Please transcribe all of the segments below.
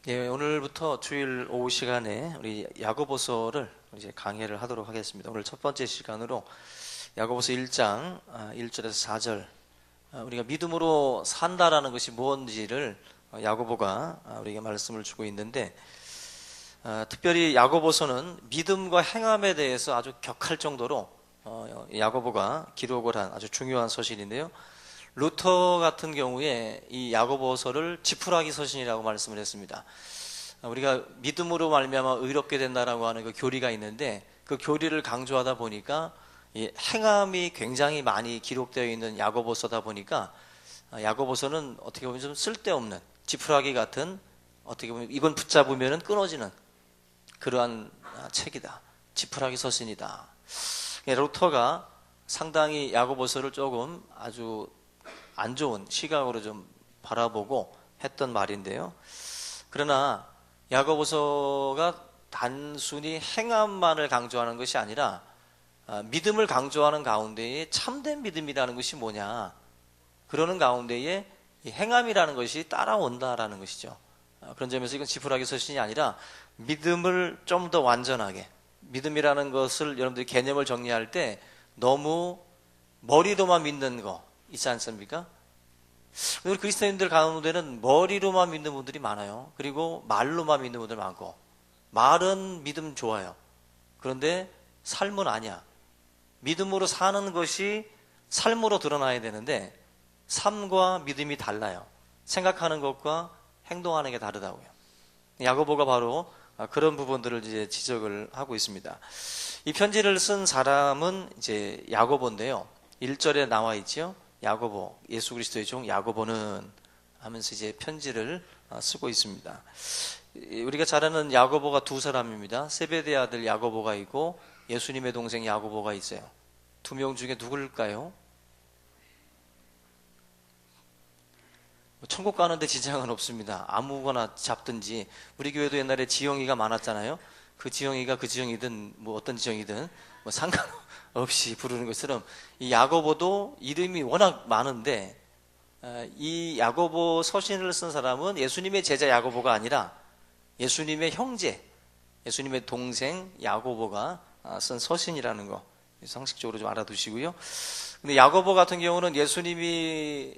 예, 오늘부터 주일 오후 시간에 우리 야고보서를 이제 강해를 하도록 하겠습니다. 오늘 첫 번째 시간으로 야고보서 1장 1절에서 4절, 우리가 믿음으로 산다라는 것이 무엇인지를 야고보가 우리에게 말씀을 주고 있는데, 특별히 야고보서는 믿음과 행함에 대해서 아주 격할 정도로 야고보가 기록을 한 아주 중요한 서신인데요. 루터 같은 경우에 이 야고보서를 지푸라기 서신이라고 말씀을 했습니다. 우리가 믿음으로 말미암아 의롭게 된다라고 하는 그 교리가 있는데, 그 교리를 강조하다 보니까 이 행함이 굉장히 많이 기록되어 있는 야고보서다 보니까 야고보서는 어떻게 보면 좀 쓸데없는 지푸라기 같은, 어떻게 보면 이번 붙잡으면 끊어지는 그러한 책이다. 지푸라기 서신이다. 루터가 상당히 야고보서를 조금 아주 안 좋은 시각으로 좀 바라보고 했던 말인데요. 그러나 야고보서가 단순히 행함만을 강조하는 것이 아니라 믿음을 강조하는 가운데에 참된 믿음이라는 것이 뭐냐, 그러는 가운데에 행함이라는 것이 따라온다라는 것이죠. 그런 점에서 이건 지푸라기 서신이 아니라 믿음을 좀 더 완전하게, 믿음이라는 것을 여러분들이 개념을 정리할 때 너무 머리로만 믿는 거 있지 않습니까? 우리 그리스도인들 가운데는 머리로만 믿는 분들이 많아요. 그리고 말로만 믿는 분들 많고, 말은 믿음 좋아요. 그런데 삶은 아니야. 믿음으로 사는 것이 삶으로 드러나야 되는데 삶과 믿음이 달라요. 생각하는 것과 행동하는 게 다르다고요. 야고보가 바로 그런 부분들을 이제 지적을 하고 있습니다. 이 편지를 쓴 사람은 이제 야고보인데요. 1절에 나와 있죠. 야고보, 예수 그리스도의 종 야고보는 하면서 이제 편지를 쓰고 있습니다. 우리가 잘 아는 야고보가 두 사람입니다. 세베대 아들 야고보가 있고 예수님의 동생 야고보가 있어요. 두 명 중에 누굴까요? 천국 가는데 지장은 없습니다. 아무거나 잡든지. 우리 교회도 옛날에 지영이가 많았잖아요. 그 지영이가 그 지영이든 뭐 어떤 지영이든 뭐 상관없이 부르는 것처럼 이 야고보도 이름이 워낙 많은데, 이 야고보 서신을 쓴 사람은 예수님의 제자 야고보가 아니라 예수님의 형제, 예수님의 동생 야고보가 쓴 서신이라는 거 상식적으로 좀 알아두시고요. 근데 야고보 같은 경우는 예수님이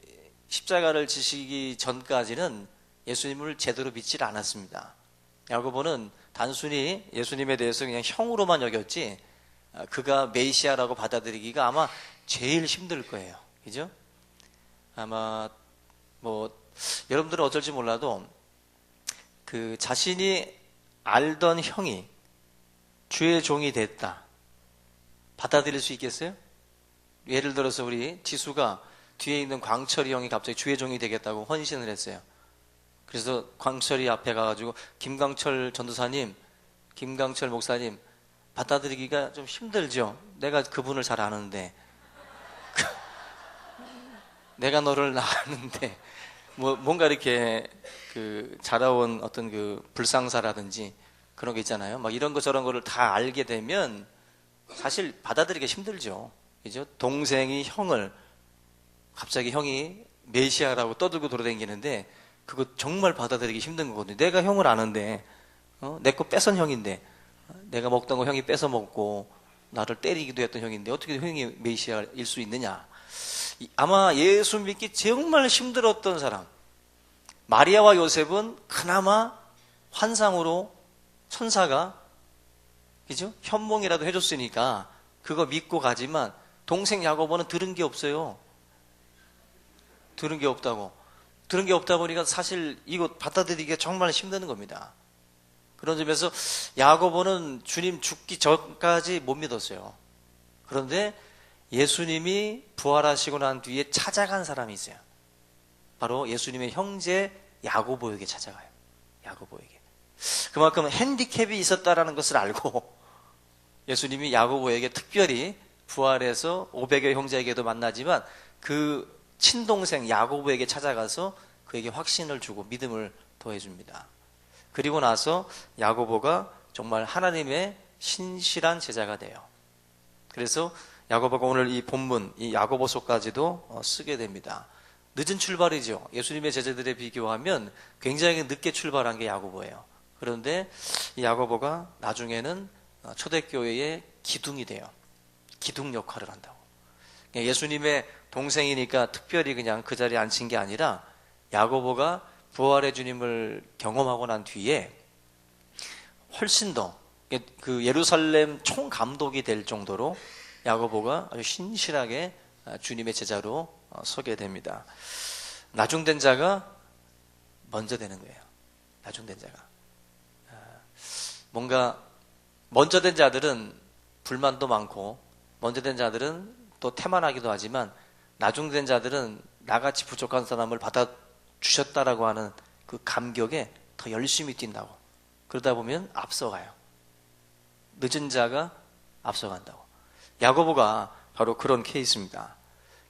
십자가를 지시기 전까지는 예수님을 제대로 믿질 않았습니다. 야고보는 단순히 예수님에 대해서 그냥 형으로만 여겼지, 그가 메시아라고 받아들이기가 아마 제일 힘들 거예요. 그죠? 아마 뭐 여러분들은 어쩔지 몰라도 그 자신이 알던 형이 주의 종이 됐다, 받아들일 수 있겠어요? 예를 들어서 우리 지수가 뒤에 있는 광철이 형이 갑자기 주의 종이 되겠다고 헌신을 했어요. 그래서 광철이 앞에 가가지고 김광철 전도사님, 김광철 목사님, 받아들이기가 좀 힘들죠. 내가 그분을 잘 아는데, 내가 너를 아는데, 뭐 뭔가 이렇게 그 자라온 어떤 그 불상사라든지 그런 게 있잖아요. 막 이런 거 저런 거를 다 알게 되면 사실 받아들이기가 힘들죠. 그죠? 동생이 형을, 갑자기 형이 메시아라고 떠들고 돌아다니는데 그거 정말 받아들이기 힘든 거거든요. 내가 형을 아는데, 내 거 뺏은 형인데, 내가 먹던 거 형이 뺏어 먹고 나를 때리기도 했던 형인데 어떻게 형이 메시아일 수 있느냐. 아마 예수 믿기 정말 힘들었던 사람, 마리아와 요셉은 그나마 환상으로 천사가, 그죠? 현몽이라도 해줬으니까 그거 믿고 가지만, 동생 야고보는 들은 게 없어요. 들은 게 없다고. 들은 게 없다 보니까 사실 이거 받아들이기가 정말 힘든 겁니다. 그런 점에서 야고보는 주님 죽기 전까지 못 믿었어요. 그런데 예수님이 부활하시고 난 뒤에 찾아간 사람이 있어요. 바로 예수님의 형제 야고보에게 찾아가요. 야고보에게. 그만큼 핸디캡이 있었다라는 것을 알고 예수님이 야고보에게 특별히 부활해서 500여 형제에게도 만나지만 그 친동생 야고보에게 찾아가서 그에게 확신을 주고 믿음을 더해줍니다. 그리고 나서 야고보가 정말 하나님의 신실한 제자가 돼요. 그래서 야고보가 오늘 이 본문, 이 야고보서까지도 쓰게 됩니다. 늦은 출발이죠. 예수님의 제자들에 비교하면 굉장히 늦게 출발한 게 야고보예요. 그런데 이 야고보가 나중에는 초대교회의 기둥이 돼요. 기둥 역할을 한다고. 예수님의 동생이니까 특별히 그냥 그 자리에 앉힌 게 아니라 야고보가 부활의 주님을 경험하고 난 뒤에 훨씬 더 그 예루살렘 총감독이 될 정도로 야고보가 아주 신실하게 주님의 제자로 서게 됩니다. 나중된 자가 먼저 되는 거예요. 나중된 자가. 뭔가 먼저 된 자들은 불만도 많고 먼저 된 자들은 또 태만하기도 하지만 나중된 자들은 나같이 부족한 사람을 받아주셨다라고 하는 그 감격에 더 열심히 뛴다고. 그러다 보면 앞서가요. 늦은 자가 앞서간다고. 야고보가 바로 그런 케이스입니다.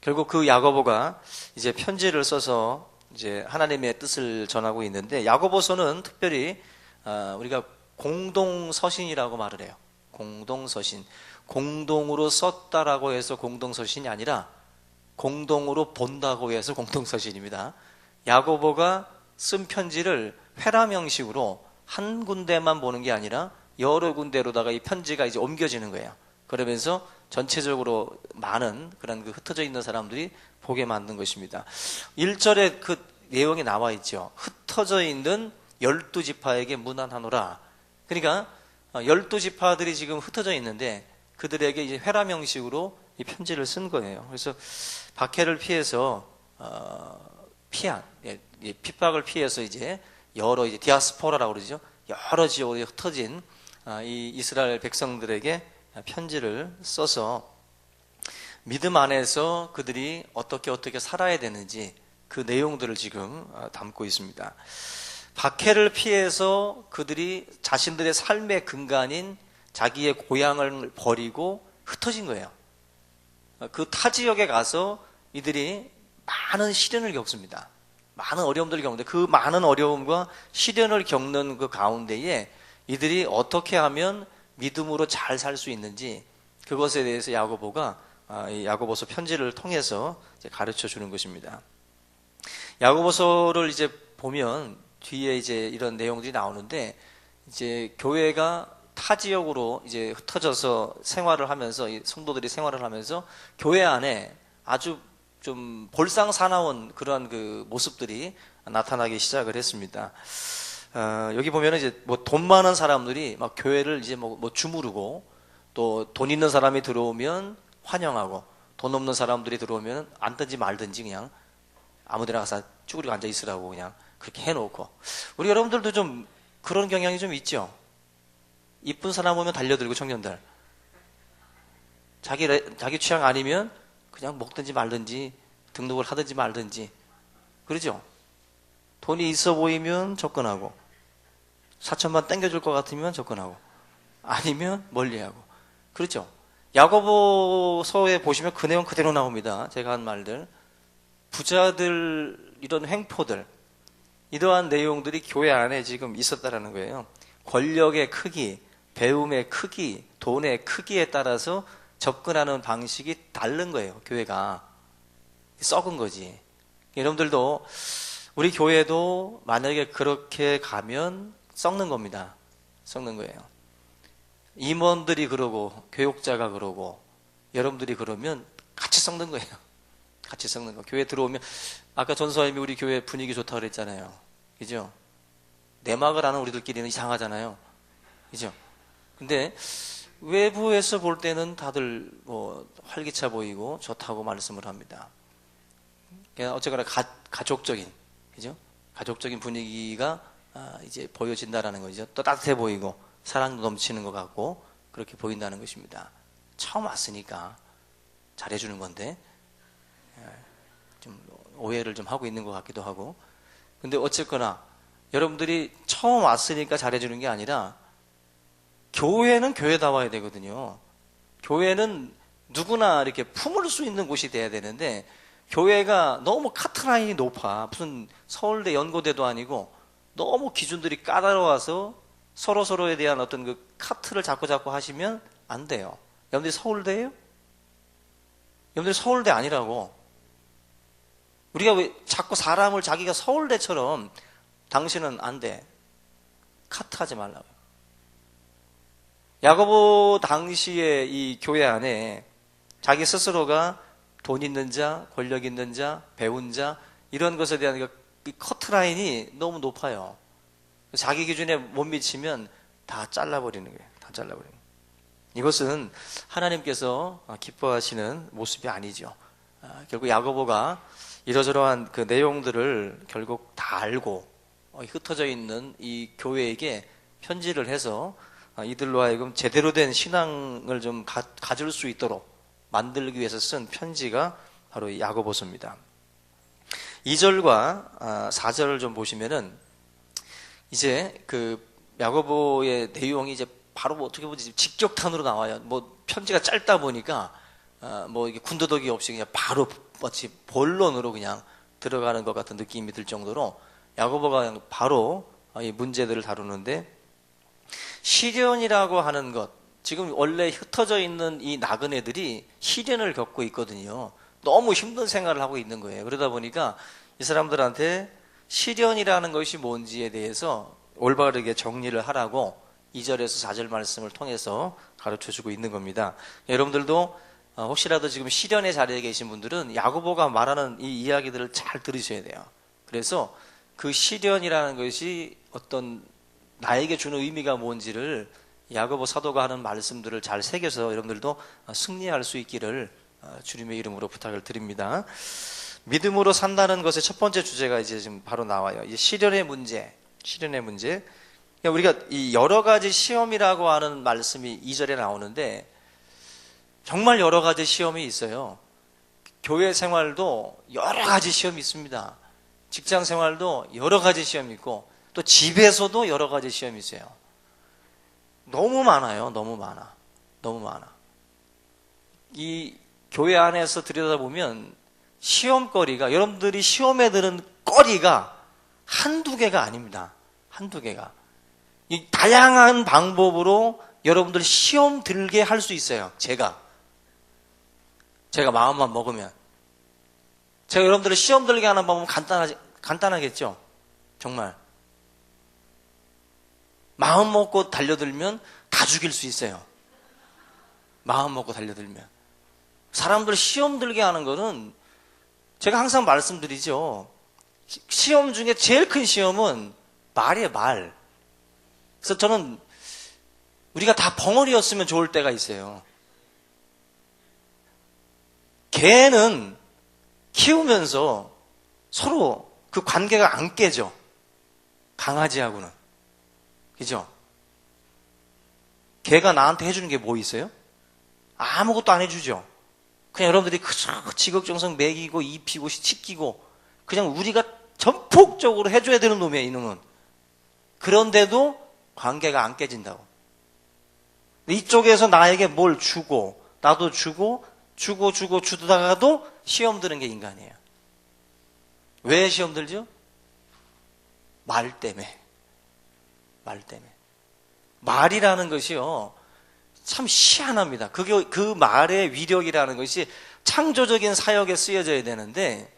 결국 그 야고보가 이제 편지를 써서 이제 하나님의 뜻을 전하고 있는데, 야고보서는 특별히 우리가 공동서신이라고 말을 해요. 공동서신. 공동으로 썼다라고 해서 공동서신이 아니라 공동으로 본다고 해서 공동서신입니다. 야고보가 쓴 편지를 회람 형식으로 한 군데만 보는 게 아니라 여러 군데로다가 이 편지가 이제 옮겨지는 거예요. 그러면서 전체적으로 많은 그런 그 흩어져 있는 사람들이 보게 만든 것입니다. 1절에 그 내용이 나와 있죠. 흩어져 있는 12지파에게 문안하노라. 그러니까 12지파들이 지금 흩어져 있는데 그들에게 이제 회람 형식으로 이 편지를 쓴 거예요. 그래서 박해를 피해서 피한 핍박을 피해서 이제 여러 이제 디아스포라라고 그러죠. 여러 지역으로 흩어진 이 이스라엘 백성들에게 편지를 써서 믿음 안에서 그들이 어떻게 살아야 되는지 그 내용들을 지금 담고 있습니다. 박해를 피해서 그들이 자신들의 삶의 근간인 자기의 고향을 버리고 흩어진 거예요. 그 타 지역에 가서 이들이 많은 시련을 겪습니다. 많은 어려움들을 겪는데 그 많은 어려움과 시련을 겪는 그 가운데에 이들이 어떻게 하면 믿음으로 잘 살 수 있는지 그것에 대해서 야고보가 이 야고보서 편지를 통해서 이제 가르쳐 주는 것입니다. 야고보서를 이제 보면 뒤에 이제 이런 내용들이 나오는데 이제 교회가 타 지역으로 이제 흩어져서 생활을 하면서 이 성도들이 생활을 하면서 교회 안에 아주 좀 볼상사나운 그런 그 모습들이 나타나기 시작을 했습니다. 여기 보면은 이제 뭐 돈 많은 사람들이 막 교회를 이제 뭐 주무르고 또 돈 있는 사람이 들어오면 환영하고 돈 없는 사람들이 들어오면 앉든지 말든지 그냥 아무데나 가서 쭈그리고 앉아 있으라고 그냥 그렇게 해놓고, 우리 여러분들도 좀 그런 경향이 좀 있죠. 이쁜 사람 오면 달려들고 청년들 자기 취향 아니면 그냥 먹든지 말든지 등록을 하든지 말든지 그러죠. 돈이 있어 보이면 접근하고 4천만 땡겨줄 것 같으면 접근하고 아니면 멀리하고 그렇죠. 야고보서에 보시면 그 내용 그대로 나옵니다. 제가 한 말들, 부자들 이런 횡포들, 이러한 내용들이 교회 안에 지금 있었다라는 거예요. 권력의 크기, 배움의 크기, 돈의 크기에 따라서 접근하는 방식이 다른 거예요. 교회가 썩은 거지. 여러분들도 우리 교회도 만약에 그렇게 가면 썩는 겁니다. 썩는 거예요. 임원들이 그러고 교육자가 그러고 여러분들이 그러면 같이 썩는 거예요. 같이 썩는 거. 교회 들어오면 아까 전소님이 우리 교회 분위기 좋다고 그랬잖아요. 그죠? 내막을 아는 우리들끼리는 이상하잖아요. 그죠? 근데 외부에서 볼 때는 다들 뭐 활기차 보이고 좋다고 말씀을 합니다. 그냥 어쨌거나 가족적인, 그죠? 가족적인 분위기가 이제 보여진다라는 거죠. 또 따뜻해 보이고 사랑도 넘치는 것 같고 그렇게 보인다는 것입니다. 처음 왔으니까 잘해주는 건데 좀 오해를 좀 하고 있는 것 같기도 하고. 근데 어쨌거나 여러분들이 처음 왔으니까 잘해주는 게 아니라 교회는 교회다워야 되거든요. 교회는 누구나 이렇게 품을 수 있는 곳이 돼야 되는데 교회가 너무 카트라인이 높아. 무슨 서울대 연고대도 아니고 너무 기준들이 까다로워서 서로에 대한 어떤 그 카트를 자꾸 하시면 안 돼요. 여러분들이 서울대예요? 여러분들이 서울대 아니라고. 우리가 왜 자꾸 사람을 자기가 서울대처럼 당신은 안 돼. 카트하지 말라고요. 야고보 당시에 이 교회 안에 자기 스스로가 돈 있는 자, 권력 있는 자, 배운 자 이런 것에 대한 이 커트라인이 너무 높아요. 자기 기준에 못 미치면 다 잘라버리는 거예요. 다 잘라버리는 거예요. 이것은 하나님께서 기뻐하시는 모습이 아니죠. 결국 야고보가 이러저러한 그 내용들을 결국 다 알고 흩어져 있는 이 교회에게 편지를 해서 이들로 하여금 제대로 된 신앙을 좀 가질 수 있도록 만들기 위해서 쓴 편지가 바로 야고보서입니다. 2절과 4절을 좀 보시면은 이제 그 야고보의 내용이 이제 바로 뭐 어떻게 보지 직격탄으로 나와요. 뭐 편지가 짧다 보니까 뭐 이게 군더더기 없이 그냥 바로 마치 본론으로 그냥 들어가는 것 같은 느낌이 들 정도로 야고보가 그냥 바로 이 문제들을 다루는데, 시련이라고 하는 것, 지금 원래 흩어져 있는 이 나그네들이 시련을 겪고 있거든요. 너무 힘든 생활을 하고 있는 거예요. 그러다 보니까 이 사람들한테 시련이라는 것이 뭔지에 대해서 올바르게 정리를 하라고 2절에서 4절 말씀을 통해서 가르쳐주고 있는 겁니다. 여러분들도 혹시라도 지금 시련의 자리에 계신 분들은 야고보가 말하는 이 이야기들을 잘 들으셔야 돼요. 그래서 그 시련이라는 것이 어떤 나에게 주는 의미가 뭔지를 야고보 사도가 하는 말씀들을 잘 새겨서 여러분들도 승리할 수 있기를 주님의 이름으로 부탁을 드립니다. 믿음으로 산다는 것의 첫 번째 주제가 이제 지금 바로 나와요. 이 시련의 문제, 시련의 문제. 우리가 이 여러 가지 시험이라고 하는 말씀이 2절에 나오는데 정말 여러 가지 시험이 있어요. 교회 생활도 여러 가지 시험이 있습니다. 직장 생활도 여러 가지 시험이 있고 또 집에서도 여러 가지 시험이 있어요. 너무 많아요. 너무 많아. 너무 많아. 이 교회 안에서 들여다보면 시험거리가, 여러분들이 시험에 드는 거리가 한두 개가 아닙니다. 한두 개가. 이 다양한 방법으로 여러분들 시험 들게 할 수 있어요. 제가 마음만 먹으면. 제가 여러분들을 시험 들게 하는 방법은 간단하겠죠? 정말. 마음 먹고 달려들면 다 죽일 수 있어요. 마음 먹고 달려들면. 사람들 시험 들게 하는 거는 제가 항상 말씀드리죠. 시험 중에 제일 큰 시험은 말이에요, 말. 그래서 저는 우리가 다 벙어리였으면 좋을 때가 있어요. 개는 키우면서 서로 그 관계가 안 깨져. 강아지하고는. 그죠? 개가 나한테 해주는 게 뭐 있어요? 아무것도 안 해주죠. 그냥 여러분들이 그저 지극정성 먹이고 입히고 씻기고 그냥 우리가 전폭적으로 해줘야 되는 놈이에요, 이놈은. 그런데도 관계가 안 깨진다고. 이쪽에서 나에게 뭘 주고 나도 주고 주다가도 시험 드는 게 인간이에요. 왜 시험 들죠? 말 때문에. 말 때문에. 말이라는 것이요, 참 희한합니다. 그 말의 위력이라는 것이 창조적인 사역에 쓰여져야 되는데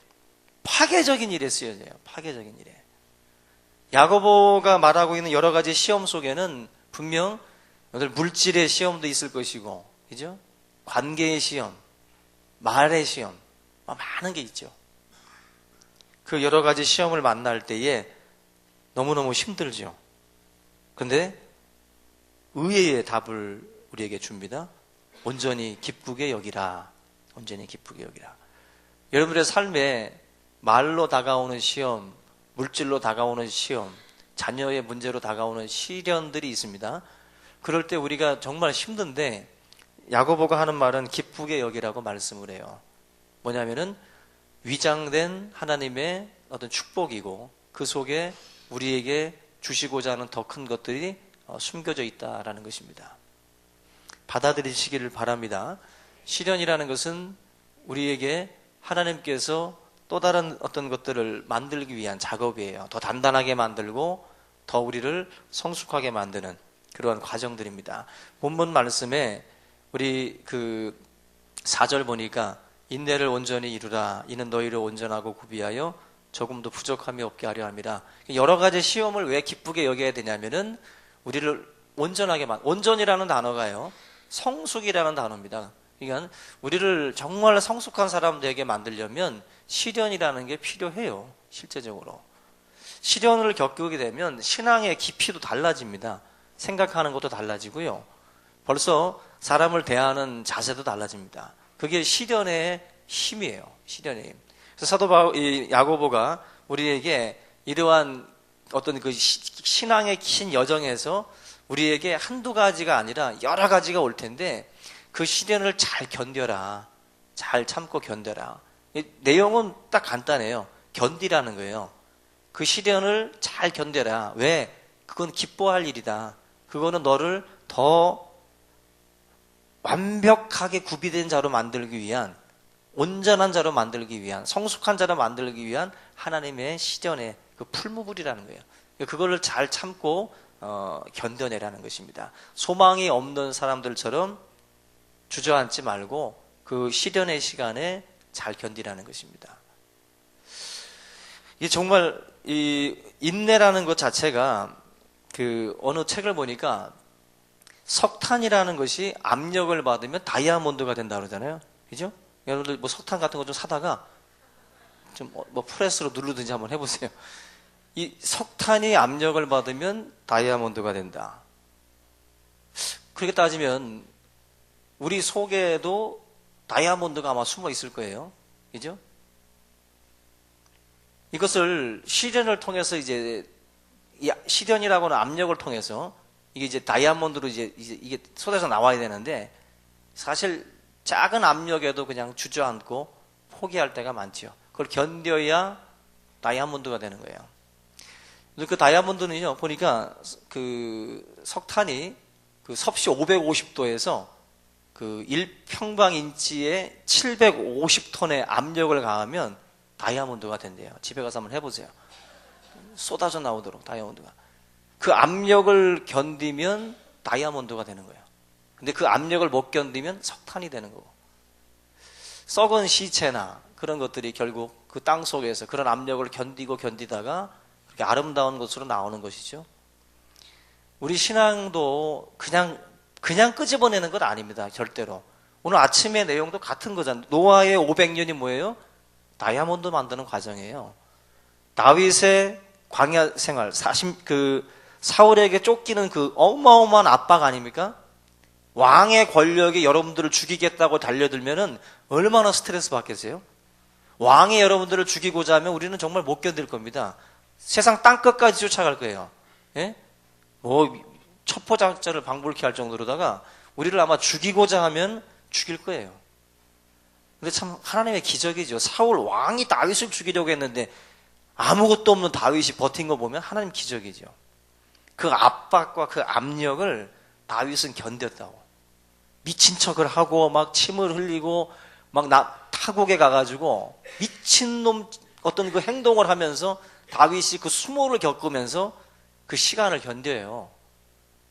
파괴적인 일에 쓰여져요. 파괴적인 일에. 야고보가 말하고 있는 여러 가지 시험 속에는 분명 물질의 시험도 있을 것이고, 그죠? 관계의 시험, 말의 시험, 많은 게 있죠. 그 여러 가지 시험을 만날 때에 너무너무 힘들죠. 근데 의외의 답을 우리에게 줍니다. 온전히 기쁘게 여기라. 온전히 기쁘게 여기라. 여러분들의 삶에 말로 다가오는 시험, 물질로 다가오는 시험, 자녀의 문제로 다가오는 시련들이 있습니다. 그럴 때 우리가 정말 힘든데 야고보가 하는 말은 기쁘게 여기라고 말씀을 해요. 뭐냐면은 위장된 하나님의 어떤 축복이고 그 속에 우리에게 주시고자 하는 더 큰 것들이 숨겨져 있다라는 것입니다. 받아들이시기를 바랍니다. 시련이라는 것은 우리에게 하나님께서 또 다른 어떤 것들을 만들기 위한 작업이에요. 더 단단하게 만들고 더 우리를 성숙하게 만드는 그러한 과정들입니다. 본문 말씀에 우리 그 4절 보니까 인내를 온전히 이루라. 이는 너희를 온전하고 구비하여 조금도 부족함이 없게 하려 함이라. 여러 가지 시험을 왜 기쁘게 여겨야 되냐면은 우리를 온전하게 온전이라는 단어가요, 성숙이라는 단어입니다. 그러니까 우리를 정말 성숙한 사람 되게 만들려면 시련이라는 게 필요해요. 실제적으로 시련을 겪게 되면 신앙의 깊이도 달라집니다. 생각하는 것도 달라지고요, 벌써 사람을 대하는 자세도 달라집니다. 그게 시련의 힘이에요. 시련의 힘. 그래서 야고보가 우리에게 이러한 어떤 그 신앙의 긴 여정에서 우리에게 한두 가지가 아니라 여러 가지가 올 텐데 그 시련을 잘 견뎌라. 잘 참고 견뎌라. 내용은 딱 간단해요. 견디라는 거예요. 그 시련을 잘 견뎌라. 왜? 그건 기뻐할 일이다. 그거는 너를 더 완벽하게 구비된 자로 만들기 위한, 온전한 자로 만들기 위한, 성숙한 자로 만들기 위한 하나님의 시련의 그 풀무불이라는 거예요. 그거를 잘 참고 견뎌내라는 것입니다. 소망이 없는 사람들처럼 주저앉지 말고 그 시련의 시간에 잘 견디라는 것입니다. 이게 정말 이 인내라는 것 자체가 그 어느 책을 보니까 석탄이라는 것이 압력을 받으면 다이아몬드가 된다 그러잖아요. 그죠? 여러분들 뭐 석탄 같은 거 좀 사다가 좀 뭐 프레스로 누르든지 한번 해보세요. 이 석탄이 압력을 받으면 다이아몬드가 된다. 그렇게 따지면 우리 속에도 다이아몬드가 아마 숨어 있을 거예요. 그죠? 이것을 시련을 통해서 이제 시련이라고는 압력을 통해서 이게 이제 다이아몬드로 이게 쏟아져 나와야 되는데 사실 작은 압력에도 그냥 주저앉고 포기할 때가 많죠. 그걸 견뎌야 다이아몬드가 되는 거예요. 그 다이아몬드는요, 보니까 그 석탄이 그 섭씨 550도에서 그 1평방인치에 750톤의 압력을 가하면 다이아몬드가 된대요. 집에 가서 한번 해보세요. 쏟아져 나오도록 다이아몬드가. 그 압력을 견디면 다이아몬드가 되는 거예요. 근데 그 압력을 못 견디면 석탄이 되는 거고. 썩은 시체나 그런 것들이 결국 그 땅 속에서 그런 압력을 견디다가 그렇게 아름다운 것으로 나오는 것이죠. 우리 신앙도 그냥 끄집어내는 것 아닙니다. 절대로. 오늘 아침의 내용도 같은 거잖아요. 노아의 500년이 뭐예요? 다이아몬드 만드는 과정이에요. 다윗의 광야 생활, 사울에게 쫓기는 그 어마어마한 압박 아닙니까? 왕의 권력이 여러분들을 죽이겠다고 달려들면은 얼마나 스트레스 받겠어요? 왕이 여러분들을 죽이고자 하면 우리는 정말 못 견딜 겁니다. 세상 땅끝까지 쫓아갈 거예요. 예? 뭐 첩보장자를 방불케 할 정도로다가 우리를 아마 죽이고자 하면 죽일 거예요. 근데 참 하나님의 기적이죠. 사울 왕이 다윗을 죽이려고 했는데 아무것도 없는 다윗이 버틴 거 보면 하나님 기적이죠. 그 압박과 그 압력을 다윗은 견뎠다고. 미친 척을 하고 막 침을 흘리고 막 타국에 가가지고 미친놈 어떤 그 행동을 하면서 다윗이 그 수모를 겪으면서 그 시간을 견뎌요.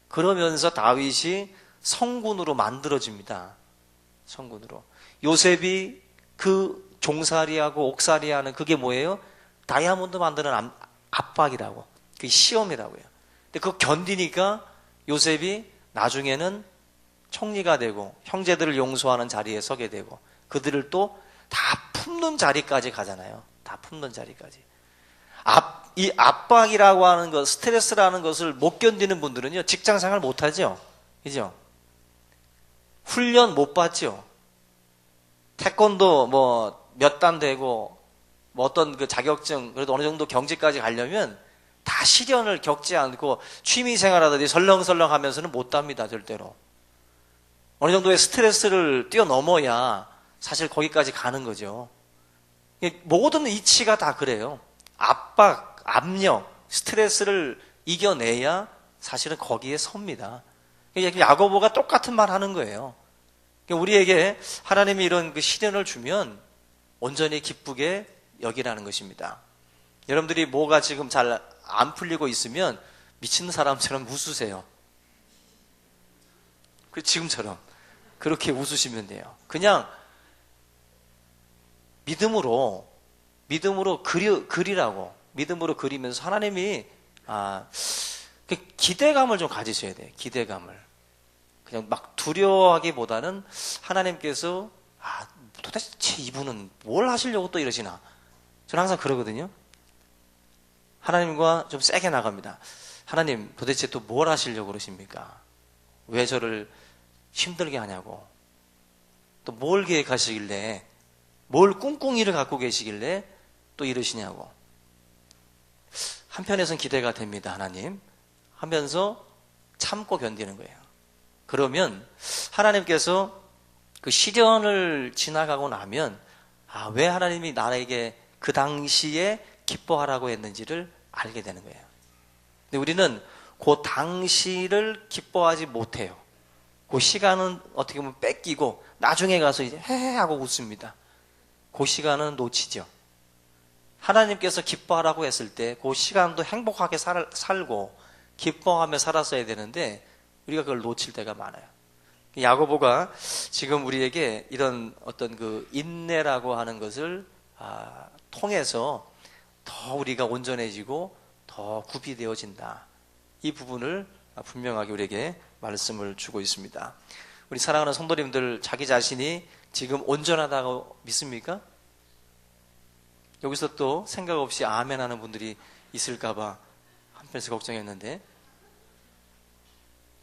그러면서 다윗이 성군으로 만들어집니다. 성군으로. 요셉이 그 종살이하고 옥살이하는 그게 뭐예요? 다이아몬드 만드는 압박이라고. 그게 시험이라고요. 근데 그거 견디니까 요셉이 나중에는 총리가 되고 형제들을 용서하는 자리에 서게 되고 그들을 또 다 품는 자리까지 가잖아요. 다 품는 자리까지. 이 압박이라고 하는 것, 스트레스라는 것을 못 견디는 분들은요, 직장 생활 못 하죠. 그죠? 훈련 못 받죠. 태권도 뭐 몇 단 되고 뭐 어떤 그 자격증 그래도 어느 정도 경지까지 가려면 다 시련을 겪지 않고 취미 생활하듯이 설렁설렁 하면서는 못 답니다. 절대로. 어느 정도의 스트레스를 뛰어넘어야 사실 거기까지 가는 거죠. 모든 이치가 다 그래요. 압박, 압력, 스트레스를 이겨내야 사실은 거기에 섭니다. 야고보가 똑같은 말 하는 거예요. 우리에게 하나님이 이런 그 시련을 주면 온전히 기쁘게 여기라는 것입니다. 여러분들이 뭐가 지금 잘 안 풀리고 있으면 미친 사람처럼 웃으세요. 지금처럼 그렇게 웃으시면 돼요. 그냥 믿음으로 그리라고. 믿음으로 그리면서 하나님이 그 기대감을 좀 가지셔야 돼요. 기대감을. 그냥 막 두려워하기보다는 하나님께서 도대체 이분은 뭘 하시려고 또 이러시나. 저는 항상 그러거든요. 하나님과 좀 세게 나갑니다. 하나님 도대체 또 뭘 하시려고 그러십니까? 왜 저를 힘들게 하냐고. 또 뭘 계획하시길래, 뭘 꿍꿍이를 갖고 계시길래 또 이러시냐고. 한편에선 기대가 됩니다. 하나님 하면서 참고 견디는 거예요. 그러면 하나님께서 그 시련을 지나가고 나면 왜 하나님이 나에게 그 당시에 기뻐하라고 했는지를 알게 되는 거예요. 근데 우리는 그 당시를 기뻐하지 못해요. 그 시간은 어떻게 보면 뺏기고 나중에 가서 이제 헤헤 하고 웃습니다. 그 시간은 놓치죠. 하나님께서 기뻐하라고 했을 때 그 시간도 행복하게 살고 기뻐하며 살았어야 되는데 우리가 그걸 놓칠 때가 많아요. 야고보가 지금 우리에게 이런 어떤 그 인내라고 하는 것을 통해서 더 우리가 온전해지고 더 구비되어진다. 이 부분을 분명하게 우리에게 말씀을 주고 있습니다. 우리 사랑하는 성도님들, 자기 자신이 지금 온전하다고 믿습니까? 여기서 또 생각 없이 아멘 하는 분들이 있을까봐 한편에서 걱정했는데,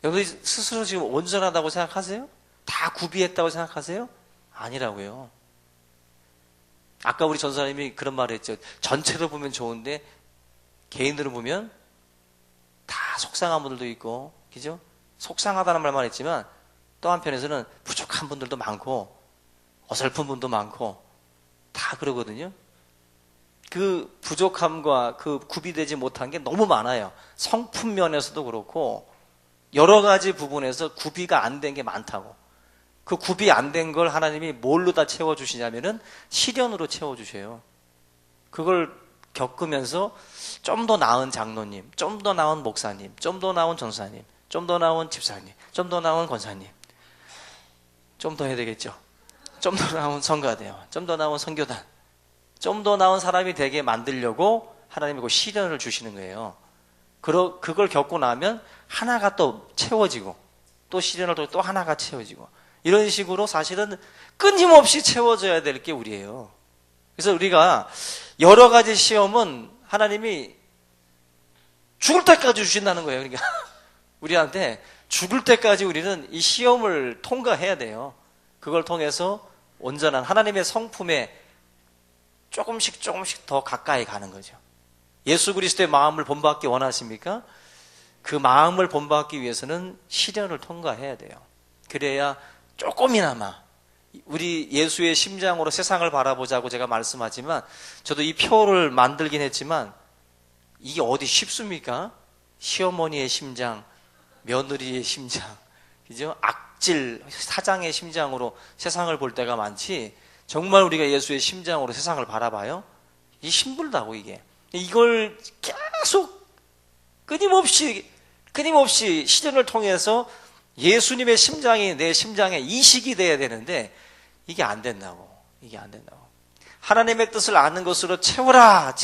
여러분들이 스스로 지금 온전하다고 생각하세요? 다 구비했다고 생각하세요? 아니라고요. 아까 우리 전사님이 그런 말을 했죠. 전체로 보면 좋은데 개인으로 보면 다 속상한 분들도 있고, 그죠? 속상하다는 말만 했지만 또 한편에서는 부족한 분들도 많고 어설픈 분도 많고 다 그러거든요. 그 부족함과 그 구비되지 못한 게 너무 많아요. 성품 면에서도 그렇고 여러 가지 부분에서 구비가 안 된 게 많다고. 그 구비 안 된 걸 하나님이 뭘로 다 채워주시냐면은 시련으로 채워주셔요. 그걸 겪으면서 좀 더 나은 장로님, 좀 더 나은 목사님, 좀 더 나은 전사님, 좀 더 나은 집사님, 좀 더 나은 권사님, 좀 더 해야 되겠죠. 좀 더 나은 성가대요, 좀 더 나은 선교단, 좀 더 나은 사람이 되게 만들려고 하나님이 그 시련을 주시는 거예요. 그걸 겪고 나면 하나가 또 채워지고 또 시련을 통해 또 하나가 채워지고 이런 식으로 사실은 끊임없이 채워져야 될 게 우리예요. 그래서 우리가 여러 가지 시험은 하나님이 죽을 때까지 주신다는 거예요. 그러니까 우리한테 죽을 때까지 우리는 이 시험을 통과해야 돼요. 그걸 통해서 온전한 하나님의 성품에 조금씩 더 가까이 가는 거죠. 예수 그리스도의 마음을 본받기 원하십니까? 그 마음을 본받기 위해서는 시련을 통과해야 돼요. 그래야 조금이나마 우리 예수의 심장으로 세상을 바라보자고 제가 말씀하지만, 저도 이 표를 만들긴 했지만 이게 어디 쉽습니까? 시어머니의 심장, 며느리의 심장, 그죠? 악질 사장의 심장으로 세상을 볼 때가 많지, 정말 우리가 예수의 심장으로 세상을 바라봐요? 이게 힘들다고. 이걸 계속 끊임없이 시련을 통해서 예수님의 심장이 내 심장에 이식이 돼야 되는데 이게 안 된다고. 하나님의 뜻을 아는 것으로 채워라.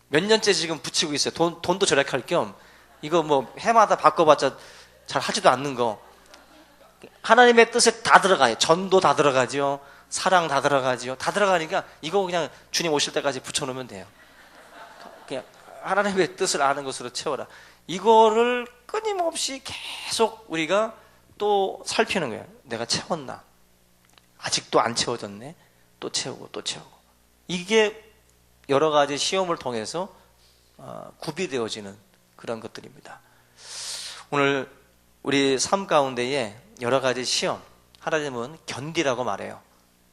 몇 년째 지금 붙이고 있어요. 돈도 절약할 겸 이거 뭐 해마다 바꿔봤자 잘 하지도 않는 거. 하나님의 뜻에 다 들어가요. 전도 다 들어가죠. 사랑 다 들어가죠. 다 들어가니까 이거 그냥 주님 오실 때까지 붙여놓으면 돼요. 그냥 하나님의 뜻을 아는 것으로 채워라. 이거를 끊임없이 계속 우리가 또 살피는 거예요. 내가 채웠나? 아직도 안 채워졌네? 또 채우고. 이게 여러 가지 시험을 통해서 구비되어지는 그런 것들입니다. 오늘 우리 삶 가운데에 여러 가지 시험, 하나님은 견디라고 말해요.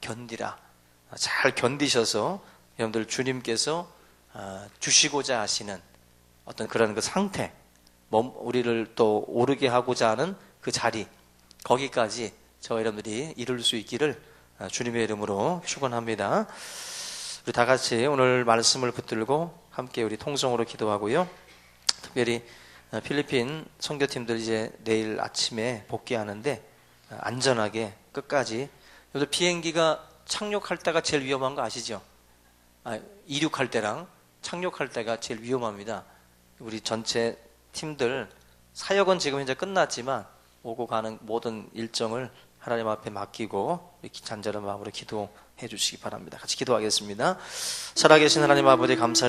견디라. 잘 견디셔서 여러분들 주님께서 주시고자 하시는 어떤 그런 그 상태, 우리를 또 오르게 하고자 하는 그 자리, 거기까지 저와 여러분들이 이룰 수 있기를 주님의 이름으로 축원합니다. 우리 다 같이 오늘 말씀을 붙들고 함께 우리 통성으로 기도하고요. 특별히 필리핀 선교팀들 이제 내일 아침에 복귀하는데 안전하게 끝까지, 비행기가 착륙할 때가 제일 위험한 거 아시죠? 이륙할 때랑 착륙할 때가 제일 위험합니다. 우리 전체 팀들 사역은 지금 이제 끝났지만 오고 가는 모든 일정을 하나님 앞에 맡기고 이렇게 잔절한 마음으로 기도해 주시기 바랍니다. 같이 기도하겠습니다. 살아계신 하나님 아버지 감사를